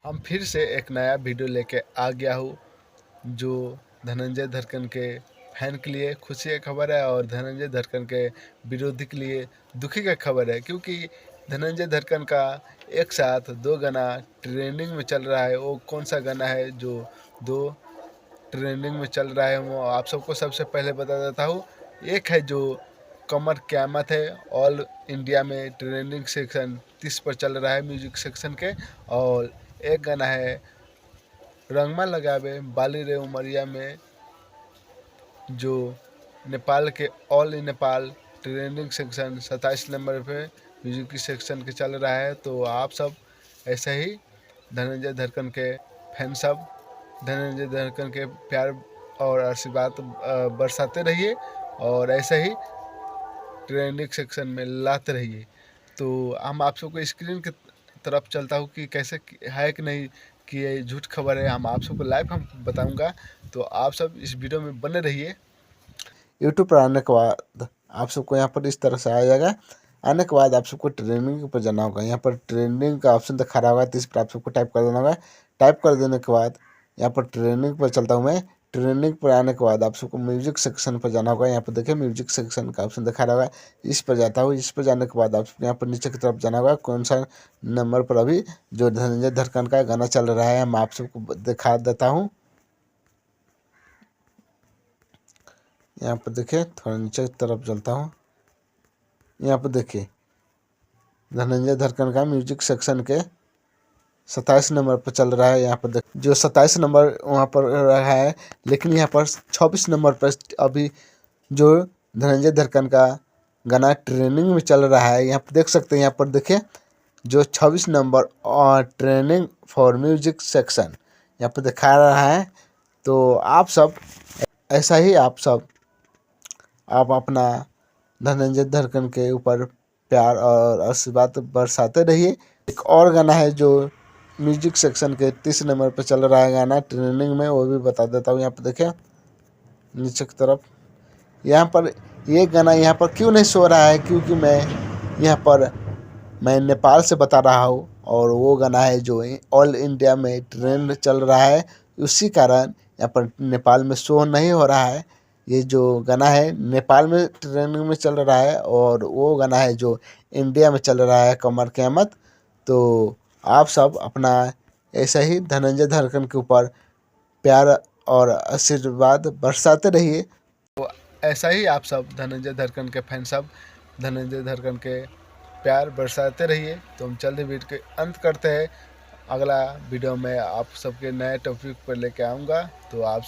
हम फिर से एक नया वीडियो लेके आ गया हूँ जो धनंजय धड़कन के फैन के लिए खुशी की खबर है और धनंजय धड़कन के विरोधी के लिए दुखी का खबर है, क्योंकि धनंजय धड़कन का एक साथ दो गाना ट्रेंडिंग में चल रहा है। वो कौन सा गाना है जो दो ट्रेंडिंग में चल रहा है वो आप सबको सबसे पहले बता देता हूँ। एक है जो कमर क़यामत है, ऑल इंडिया में ट्रेंडिंग सेक्शन 30 पर चल रहा है म्यूजिक सेक्शन के। और एक गाना है रंगमा लगावे बाली रे उमरिया में, जो नेपाल के all in Nepal trending section 27 number पे म्यूजिक की सेक्शन के चल रहा है। तो आप सब ऐसे ही धनंजय धड़कन के फैन सब धनंजय धड़कन के प्यार और आशीर्वाद बरसाते रहिए और ऐसे ही ट्रेंडिंग सेक्शन में लाते रहिए। तो हम आप सबको स्क्रीन की तरफ चलता हूँ कि कैसे है कि नहीं कि ये झूठ खबर है, हम आप सबको लाइव हम बताऊंगा। तो आप सब इस वीडियो में बने रहिए। यूट्यूब पर आने के बाद आप सबको यहाँ पर इस तरह से आ जाएगा। आने के बाद आप सबको ट्रेंडिंग पर जाना होगा। यहाँ पर ट्रेंडिंग का ऑप्शन दिखा रहा होगा, तो इस पर आप सबको टाइप कर देना होगा। टाइप कर देने के बाद यहाँ पर ट्रेंडिंग पर चलता हूँ मैं। ट्रेंडिंग पर आने के बाद आप सबको म्यूजिक सेक्शन पर जाना होगा। यहाँ पर देखिए म्यूजिक सेक्शन का ऑप्शन दिखा रहा होगा, इस पर जाता हूँ। इस पर जाने के बाद आप यहाँ पर नीचे की तरफ जाना होगा। कौन सा नंबर पर अभी जो धनंजय धड़कन का गाना चल रहा है मैं आप सबको दिखा देता हूँ। यहाँ पर देखिए थोड़ा नीचे की तरफ चलता हूँ। यहाँ पर देखिए धनंजय धड़कन का म्यूजिक सेक्शन के 27 नंबर पर चल रहा है। यहाँ पर जो 27 नंबर वहाँ पर रहा है, लेकिन यहाँ पर 26 नंबर पर अभी जो धनंजय धड़कन का गाना ट्रेनिंग में चल रहा है। यहाँ पर देख सकते हैं, यहाँ पर देखिए जो 26 नंबर और ट्रेनिंग फॉर म्यूजिक सेक्शन यहाँ पर दिखा रहा है। तो आप सब ऐसा ही आप अपना धनंजय धड़कन के ऊपर प्यार और आशीर्वाद बरसाते रहिए। एक और गाना है जो म्यूजिक सेक्शन के 30 नंबर पर चल रहा है गाना ट्रेंडिंग में, वो भी बता देता हूँ। यहाँ पर देखिए नीचे की तरफ यहाँ पर ये गाना यहाँ पर क्यों नहीं सो रहा है, क्योंकि मैं नेपाल से बता रहा हूँ और वो गाना है जो ऑल इंडिया में ट्रेंड चल रहा है, उसी कारण यहाँ पर नेपाल में शो नहीं हो रहा है। ये जो गाना है नेपाल में ट्रेंडिंग में चल रहा है और वो गाना है जो इंडिया में चल रहा है कमर क़यामत। तो आप सब अपना ऐसा ही धनंजय धड़कन के ऊपर प्यार और आशीर्वाद बरसाते रहिए। तो ऐसा ही आप सब धनंजय धड़कन के फैन सब धनंजय धड़कन के प्यार बरसाते रहिए। तो हम जल्दी वीडियो के अंत करते हैं। अगला वीडियो में आप सबके नए टॉपिक पर लेके आऊँगा। तो आप सब